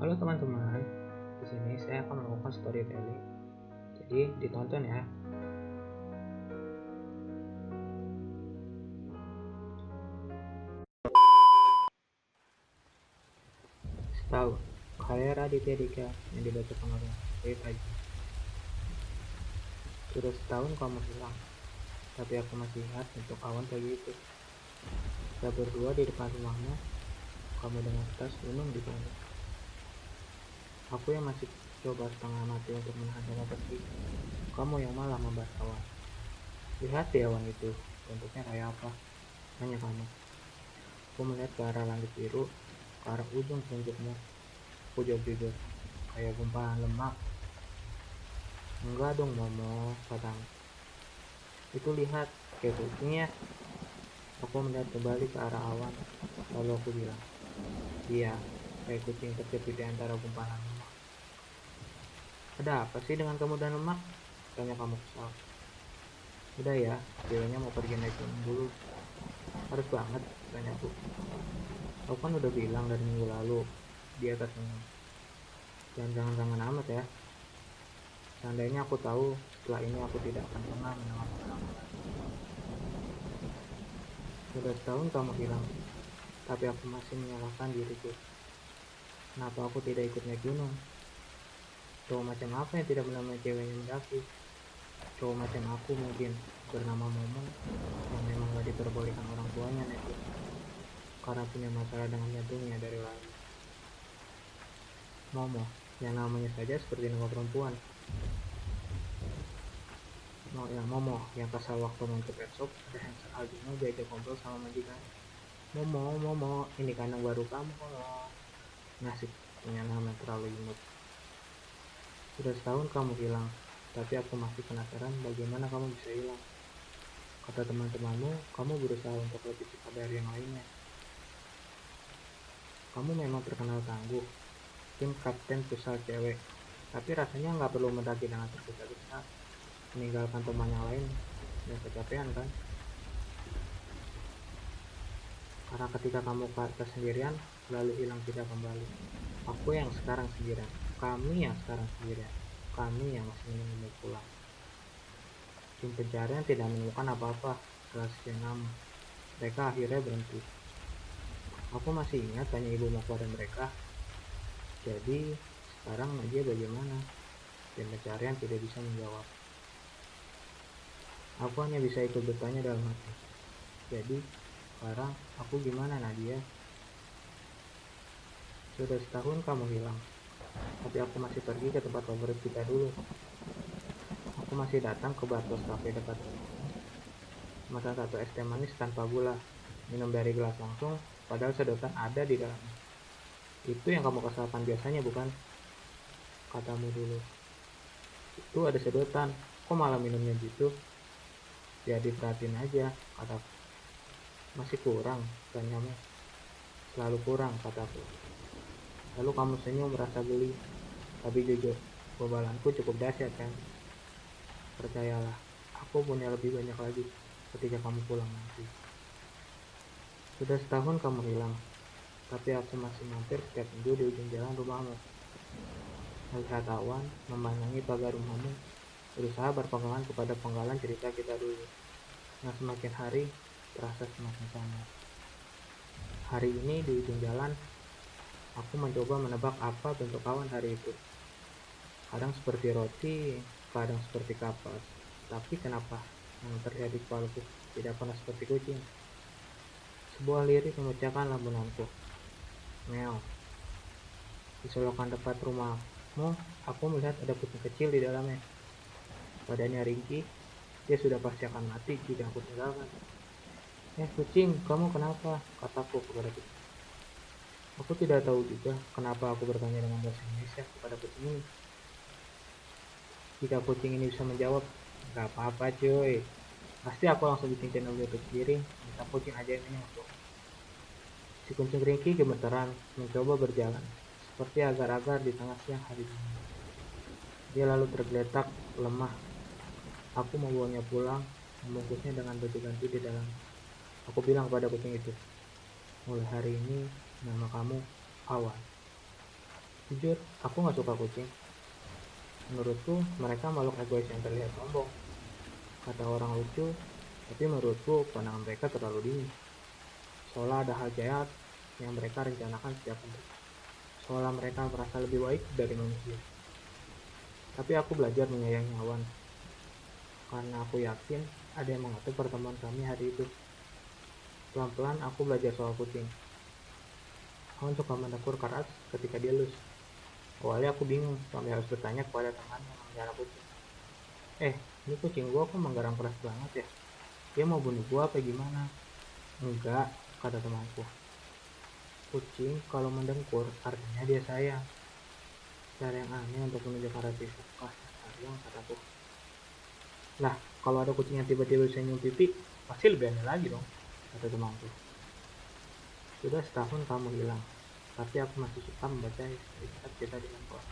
Halo teman-teman, di sini saya akan melakukan storytelling. Jadi ditonton ya. Setahun, karya Raditya Dika yang dibacakan oleh Rif Haji. Sudah setahun kamu hilang, tapi aku masih ingat bentuk awan pagi itu. Kita berdua di depan rumahmu, kamu dengan tas minum di bawah. Aku yang masih coba setengah mati untuk menahan rasa pergi. Kamu yang malah membahas awan. Lihat di awan itu, bentuknya kayak apa? Tanya kamu. Aku melihat ke arah langit biru, ke arah ujung telunjukmu. Aku jawab jujur, kayak gumpalan lemak. Enggak dong Momo, katamu. Itu lihat, kayak kucingnya. Aku melihat kembali ke arah awan, lalu aku bilang, iya, kayak kucing terjepit di antara gumpalan lemak. Ada apa sih dengan kamu dan lemak? Tanya kamu kesal. Udah ya, ceweknya mau pergi naik gunung dulu. Harus banget, tanyaku. Aku kan udah bilang dari minggu lalu. Dia tersenyum. Jangan kangen amat ya. Seandainya aku tahu, setelah ini aku tidak akan pernah mendengarmu kamu lagi. Sudah setahun kamu hilang, tapi aku masih menyalahkan diriku. Kenapa aku tidak ikut naik gunung? Cowok macam apa yang tidak menemani ceweknya mendaki? Cowok macam aku mungkin, bernama Momo, yang memang gak diperbolehkan orang tuanya naik gunung, karena punya masalah dengan jantungnya dari lahir. Momo, yang namanya saja seperti nama perempuan. Yang Momo, yang kesal waktu main ke pet shop, ada hamster albino diajak ngobrol sama majikan. Momo, ini kandang baru kamu, Momo. Nasib punya nama terlalu imut. Sudah setahun kamu hilang, tapi aku masih penasaran bagaimana kamu bisa hilang. Kata teman-temanmu, kamu berusaha untuk lebih cepat dari yang lainnya. Kamu memang terkenal tangguh, tim kapten futsal cewek, tapi rasanya nggak perlu mendaki dengan tergesa-gesa, meninggalkan teman yang lain dan kecapean kan? Karena ketika kamu ke sendirian, lalu hilang tidak kembali. Aku yang sekarang sendirian, kami yang sekarang sendirian, kami yang masih menunggu pulang. Tim pencarian tidak menemukan apa-apa setelah sekian lama. Mereka akhirnya berhenti. Aku masih ingat tanya ibu kepada mereka. Jadi, sekarang Nadia bagaimana? Tim pencarian tidak bisa menjawab. Aku hanya bisa ikut bertanya dalam hati. Jadi, sekarang aku gimana Nadia? Sudah setahun kamu hilang, tapi aku masih pergi ke tempat favorit kita dulu. Aku masih datang ke Bartos Cafe dekat rumahmu, makan satu es teh manis tanpa gula, minum dari gelas langsung, padahal sedotan ada di dalamnya. Itu yang kamu kesalkan biasanya bukan? Katamu dulu. Itu ada sedotan, kok malah minumnya gitu? Jadi perhatiin aja, kataku. Masih kurang, tanyamu. Selalu kurang, kataku. Lalu kamu senyum merasa geli. Tapi jujur, gobalanku cukup dahsyat kan? Percayalah, aku punya lebih banyak lagi ketika kamu pulang nanti. Sudah setahun kamu hilang, tapi aku masih mampir setiap minggu di ujung jalan rumahmu. Melihat awan, memandangi pagar rumahmu, berusaha berpegangan kepada penggalan cerita kita dulu. Yang semakin hari, terasa semakin sangat. Hari ini di ujung jalan, aku mencoba menebak apa bentuk awan hari itu. Kadang seperti roti, kadang seperti kapas. Tapi kenapa yang terjadi kepalaku tidak pernah seperti kucing? Sebuah lirik memecahkan lamunanku. Meow. Di solokan depat rumahmu, aku melihat ada kucing kecil di dalamnya. Badannya ringkih, dia sudah pasti akan mati jika aku tinggalkan. Kucing, kamu kenapa? Kataku kepada kucing. Aku tidak tahu juga kenapa aku bertanya dengan bahasa Indonesia kepada kucing ini. Jika kucing ini bisa menjawab, gak apa-apa cuy. Pasti aku langsung bikin channel YouTube sendiri, minta kucing ajaib ini untuk. Si kucing ringkih gemeteran, mencoba berjalan, seperti agar-agar di tengah siang hari dingin. Dia lalu tergeletak, lemah. Aku membawanya pulang, membungkusnya dengan baju ganti di dalam. Aku bilang pada kucing itu, mulai hari ini nama kamu Awan. Jujur, aku nggak suka kucing. Menurutku, mereka makhluk egois yang terlihat sombong. Kata orang lucu, tapi menurutku pandangan mereka terlalu dini. Seolah ada hal jahat yang mereka rencanakan sejak kecil. Seolah mereka merasa lebih baik dari manusia. Tapi aku belajar menyayangi hewan, karena aku yakin ada yang mengatur pertemuan kami hari itu. Pelan-pelan aku belajar soal kucing. Hewan suka menegur keras ketika dia lus. Awalnya aku bingung sampai harus bertanya kepada teman yang memelihara kucing. Ini kucing gua kok menggarang keras banget ya? Dia mau bunuh gua apa gimana? Enggak, kata temanku. Kucing kalau mendengkur artinya dia sayang. Cara yang aneh untuk menunjukkan rasa kasih sayang, kataku. Lah, kalau ada kucing yang tiba-tiba senyum pipi, pasti lebih aneh lagi dong, kata temanku. Sudah setahun kamu hilang, tapi aku masih suka membaca cerita di handphone.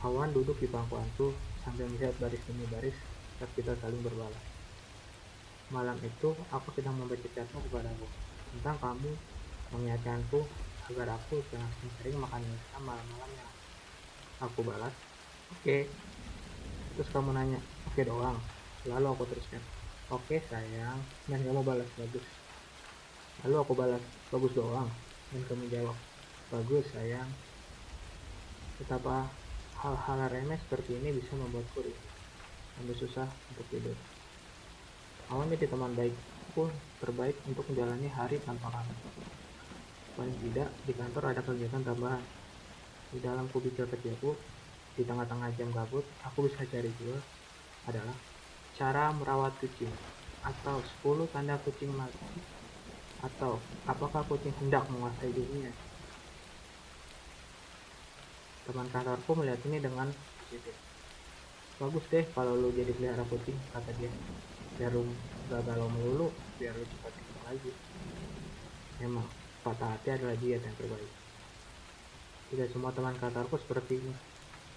Awan duduk di pangkuanku sambil melihat baris demi baris saat kita saling berbalas. Malam itu, aku sedang membaca chatmu kepadaku tentang kamu mengingatkanku agar aku jangan sering makan instan malam-malamnya. Aku balas, oke. Terus kamu nanya, oke doang. Lalu aku teruskan, oke sayang. Dan kamu balas, bagus. Lalu aku balas, bagus doang. Dan kamu jawab, bagus sayang. Betapa hal-hal remeh seperti ini bisa membuatku risih, sampai susah untuk tidur. Awan jadi teman baikku terbaik untuk menjalani hari tanpa kamu. Paling tidak, di kantor ada kegiatan tambahan. Di dalam kubikel kecilku, di tengah-tengah jam gabut, aku bisa cari jual adalah cara merawat kucing, atau 10 tanda kucing mati, atau apakah kucing hendak menguasai dunia. Teman kantorku melihat ini dengan positif. Bagus deh kalau lu jadi pelihara kucing, kata dia. Biar lu gak galau melulu, biar lu cepat tidur lagi. Memang, patah hati adalah diet yang terbaik. Tidak semua teman kantorku seperti ini.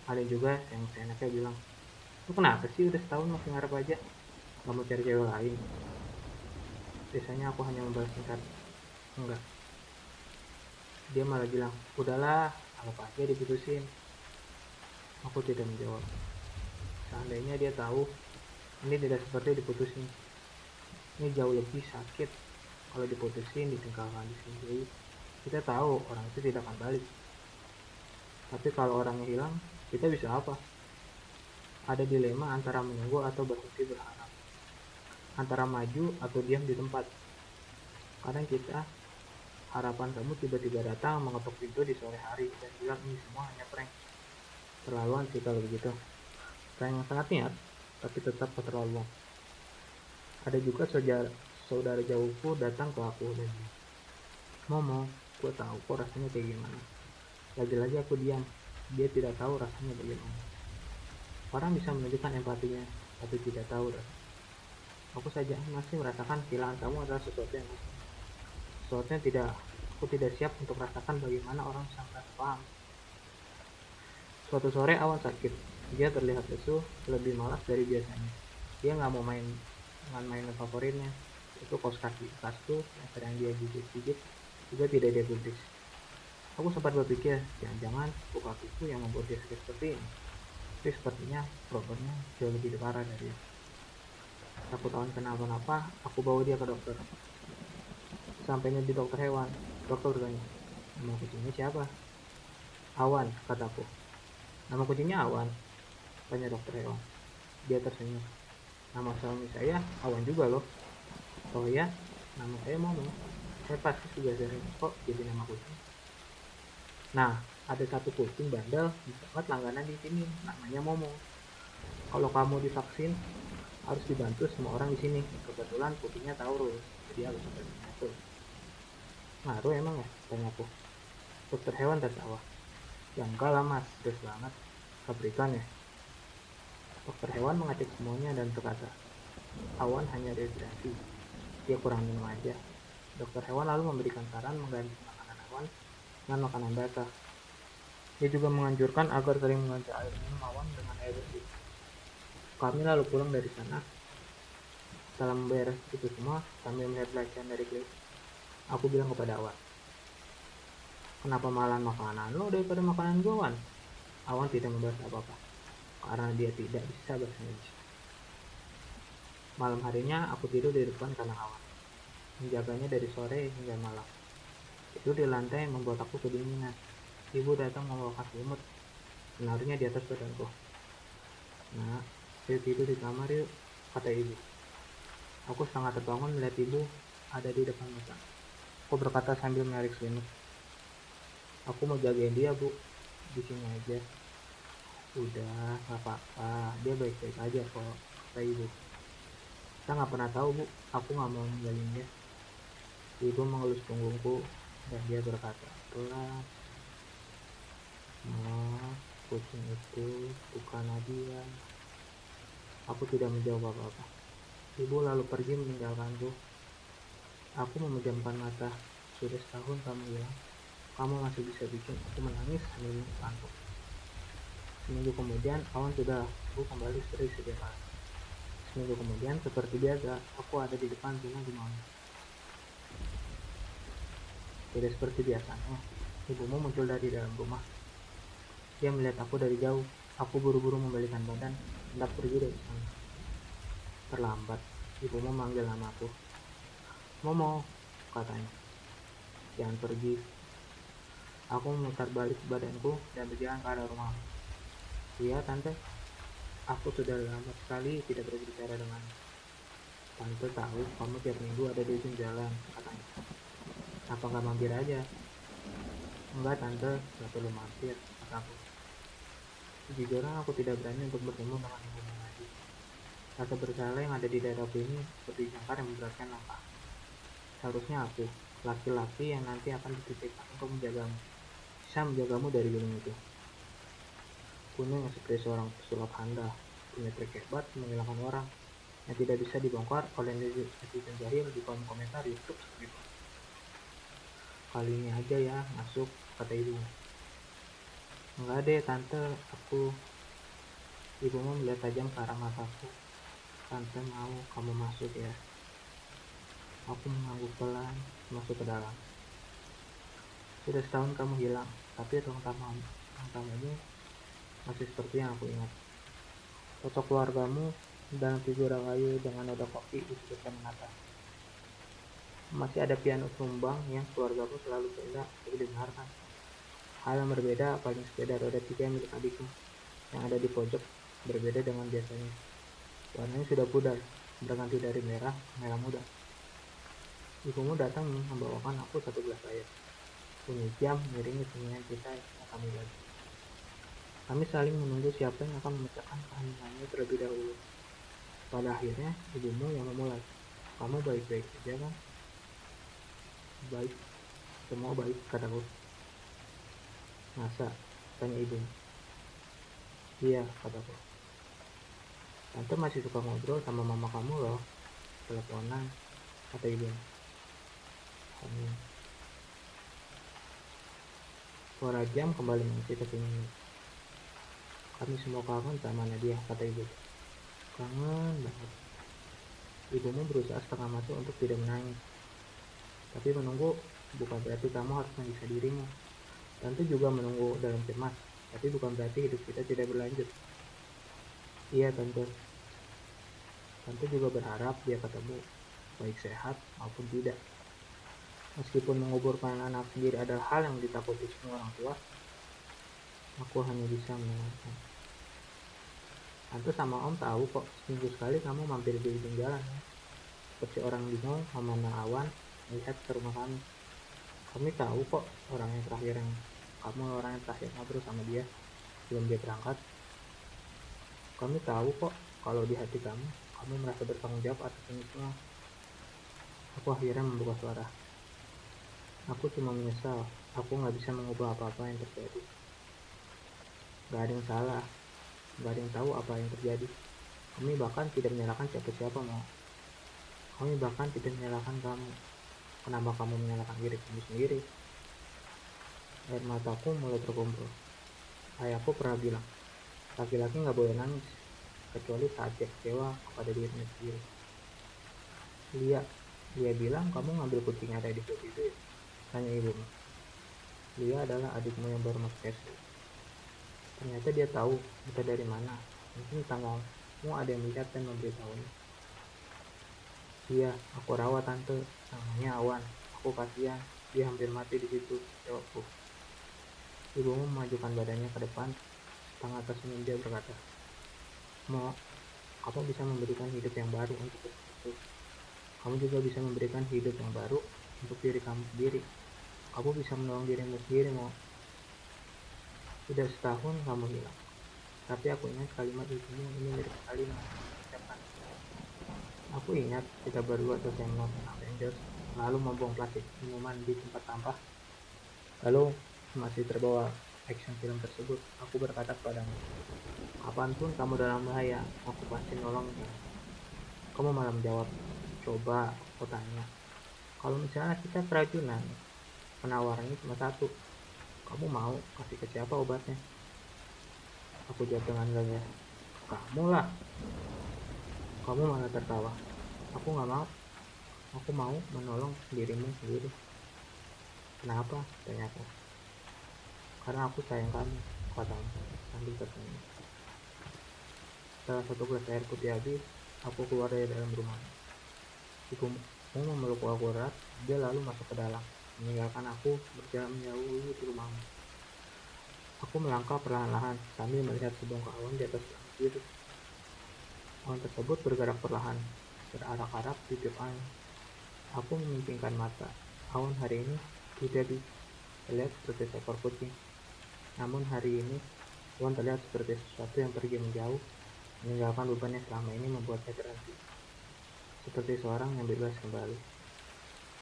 Ada juga yang seenaknya bilang, lu kenapa sih udah setahun masih ngarep aja? Gak mau cari cewek lain? Biasanya aku hanya membalas singkat, enggak. Dia malah bilang, udahlah, anggap aja diputusin. Aku tidak menjawab. Seandainya dia tahu, ini tidak seperti diputusin. Ini jauh lebih sakit. Kalau diputusin, ditinggalkan, disingkiri, kita tahu orang itu tidak akan balik. Tapi kalau orangnya hilang, kita bisa apa? Ada dilema antara menunggu atau berhenti berharap. Antara maju atau diam di tempat. Kadang kita, harapan kamu tiba-tiba datang mengetuk pintu di sore hari dan bilang ini semua hanya prank. Terlaluan sih kalau begitu. Prank yang sangat niat, tapi tetap keterlaluan. Ada juga saudara jauhku datang ke aku dan bilang, Momo, gue tahu kok rasanya kayak gimana. Lagi-lagi aku diam. Dia tidak tahu rasanya bagaimana. Orang bisa menunjukkan empatinya, tapi tidak tahu rasanya. Aku saja masih merasakan kehilangan kamu adalah sesuatu yang asing. Sesuatu yang aku tidak siap untuk rasakan bagaimana orang bisa merasa paham. Suatu sore Awan sakit. Dia terlihat lesu, lebih malas dari biasanya. Dia nggak mau main dengan mainan favoritnya. Itu kaos kaki kasku yang sedang dia gigit-gigit juga tidak dia gubris. Aku sempat berpikir, jangan-jangan buku kakiku yang membuat dia sakit seperti ini. Tapi sepertinya problemnya jauh lebih parah dari itu. Takut kenapa-napa, aku bawa dia ke dokter. Sampainya di dokter hewan, dokter bertanya, nama kucingnya siapa? Awan, kataku. Nama kucingnya Awan, tanya dokter hewan. Dia tersenyum. Nama suami saya Awan juga loh. Oh ya, nama saya Momo. Saya pasti sudah sering kok jadi nama kucing. Nah, ada satu kucing bandel banget langganan di sini, namanya Momo. Kalau kamu divaksin, harus dibantu semua orang di sini. Kebetulan kucingnya Taurus, jadi harus dibantu. Ngaruh emang ya? Tanyaku. Dokter hewan tertawa. Ya enggak lah mas, serius banget. Pabrikan ya? Dokter hewan mengecek semuanya dan berkata, Awan hanya dehidrasi. Dia kurang minum aja. Dokter hewan lalu memberikan saran mengganti makanan Awan dengan makanan basah. Dia juga menganjurkan agar sering mengganti air minum Awan dengan air bersih. Kami lalu pulang dari sana. Setelah membayar itu semua, sambil melihat belacan dari klip, aku bilang kepada Awan, Kenapa malah makanan lo daripada makanan gue, Wan? Awan tidak membahas apa-apa, karena dia tidak bisa bahasa Indonesia. Malam harinya aku tidur di depan kandang Awan, menjaganya dari sore hingga malam. Tidur di lantai membuat aku kedinginan. Ibu datang membawa selimut, menaruhnya di atas badanku. Nah, ayo tidur di kamar yuk, kata ibu. Aku setengah terbangun melihat ibu ada di depan mata. Aku berkata sambil menarik selimut. Aku mau jagain dia, Bu. Di sini aja. Udah, gak apa-apa. Dia baik-baik aja kok, kata ibu. Kita gak pernah tahu, Bu. Aku gak mau ninggalin dia. Ibu mengelus punggungku, dan dia berkata, pelan. Oh, kucing itu bukan Nadia. Aku tidak menjawab apa-apa. Ibu lalu pergi meninggalkanku. Aku memejamkan mata. Sudah setahun kamu hilang. Kamu masih bisa bikin aku menangis sambil mengantuk. Seminggu kemudian, Awan sudah aku kembali sedia kala. Seminggu kemudian, seperti biasa, aku ada di depan rumah Mama. Tidak seperti biasanya, ibumu muncul dari dalam rumah. Dia melihat aku dari jauh. Aku buru-buru membalikan badan, hendak pergi dari sana. Terlambat, ibumu memanggil namaku. Momo, katanya. Jangan pergi. Aku memutar balik badanku dan berjalan ke arah rumah. Iya, Tante. Aku sudah lama sekali tidak berbicara denganmu. Tante tahu kamu tiap minggu ada di ujung jalan, katanya. Apa nggak mampir aja? Enggak, Tante. Nggak perlu mampir, kataku. Sejujurnya aku tidak berani untuk bertemu dengan ibumu lagi. Rasa bersalah yang ada di dadaku ini seperti jangkar yang memberatkan langkah. Seharusnya aku, laki-laki yang nanti akan dititipkan untuk menjagamu, bisa menjagamu dari gunung itu. Kuning yang seperti seorang pesulap handal, punya trik hebat menghilangkan orang, yang tidak bisa dibongkar oleh netizen jahil di kolom komentar YouTube seperti itu. Kali ini aja ya masuk, kata ibu. Enggak deh tante, ibumu melihat tajam ke arah mataku. Tante mau kamu masuk ya. Aku mengangguk pelan masuk ke dalam. Sudah setahun kamu hilang, tapi ruang tamumu masih seperti yang aku ingat. Foto keluargamu dan figura kayu dengan noda kopi di sudut menata. Masih ada piano tumbang yang keluargaku selalu bela untuk didengarkan. Hal yang berbeda paling sepeda roda 3 milik adikku yang ada di pojok, berbeda dengan biasanya. Warnanya sudah pudar, berganti dari merah ke merah muda. Ibumu datang membawakan aku satu gelas air. Bunyi jam mengiringi sunyian kita yang kami lagi. Kami saling menunggu siapa yang akan memecahkan keheningannya terlebih dahulu. Pada akhirnya, ibumu yang memulai. Kamu baik-baik saja kan? Baik, semua baik, kataku. Masa? Tanya ibu. Iya, kataku. Tante masih suka ngobrol sama mama kamu loh. Teleponan, kata ibu. Amin. Suara jam kembali mengisi kesunyian. Kami semua kangen sama Nadia, kata ibu. Kangen banget. Ibumu berusaha setengah mati untuk tidak menangis. Tapi menunggu bukan berarti kamu harus menyiksa dirimu. Tante juga menunggu dalam cemas, tapi bukan berarti hidup kita tidak berlanjut. Iya, Tante. Tante juga berharap dia ketemu, baik sehat maupun tidak. Meskipun menguburkan anak sendiri adalah hal yang ditakuti semua orang tua, aku hanya bisa mendengarkan. Tante sama Om tahu kok, seminggu sekali kamu mampir di ujung jalan ya. Seperti orang bingung memandang Awan melihat ke rumah kami. Kami tahu kok kamu orang yang terakhir ngobrol sama dia sebelum dia berangkat. Kami tahu kok kalau di hati kamu merasa bertanggung jawab atas ini semua. Aku akhirnya membuka suara. Aku cuma menyesal, aku gak bisa mengubah apa-apa yang terjadi. Gak ada yang salah, gak ada yang tahu apa yang terjadi. Kami bahkan tidak menyalahkan siapa-siapa mau. Kami bahkan tidak menyalahkan kamu. Kenapa kamu menyalahkan diri kamu sendiri? Air mataku mulai terkumpul. Ayahku pernah bilang, laki-laki gak boleh nangis, kecuali saat dia kecewa kepada dirinya sendiri. Dia bilang kamu ngambil kucing yang ada di foto itu ya? Tanya ibumu. Dia adalah adikmu yang baru masuk SD. Ternyata dia tahu kita dari mana. Mungkin tanggamu ada yang melihat dan memberitahunya. Iya, aku rawat tante. Namanya Awan. Aku kasihan. Dia hampir mati di situ, jawabku. Ibumu memajukan badannya ke depan. Setengah tersenyum dia berkata, Mau, kamu bisa memberikan hidup yang baru untuk itu. Kamu juga bisa memberikan hidup yang baru untuk diri kamu sendiri. Kamu bisa menolong dirimu sendiri, mau. Sudah setahun kamu hilang. Tapi aku ingat kalimat ibumu ini mirip sekali dengan yang diucapkan. Aku ingat kita berdua selesai menonton Avengers, lalu membuang plastik minuman di tempat sampah. Lalu masih terbawa action film tersebut, aku berkata kepadamu, kapanpun kamu dalam bahaya, aku pasti nolong kamu. Kamu malah menjawab, coba, aku tanya. Kalau misalnya kita keracunan, penawarannya cuma satu. Kamu mau kasih ke siapa obatnya? Aku jawab dengan gagah, kamu lah. Kamu malah tertawa. Aku nggak mau. Aku mau menolong dirimu sendiri. Kenapa? Tanyaku. Karena aku sayang kamu, katamu sambil tersenyum. Setelah satu gelas air putih habis, aku keluar dari dalam rumah. Ibumu memeluk aku erat, dia lalu masuk ke dalam, meninggalkan aku berjalan menjauhi di rumahmu. Aku melangkah perlahan-lahan sambil melihat sebongkah awan di atas langit biru. Awan tersebut bergerak perlahan, berarak-arak di tiup angin. Aku memingkingkan mata. Awan hari ini tidak terlihat seperti seekor kucing. Namun hari ini, awan terlihat seperti sesuatu yang pergi menjauh, meninggalkan beban yang selama ini membuatnya berhenti. Seperti seorang yang bebas kembali.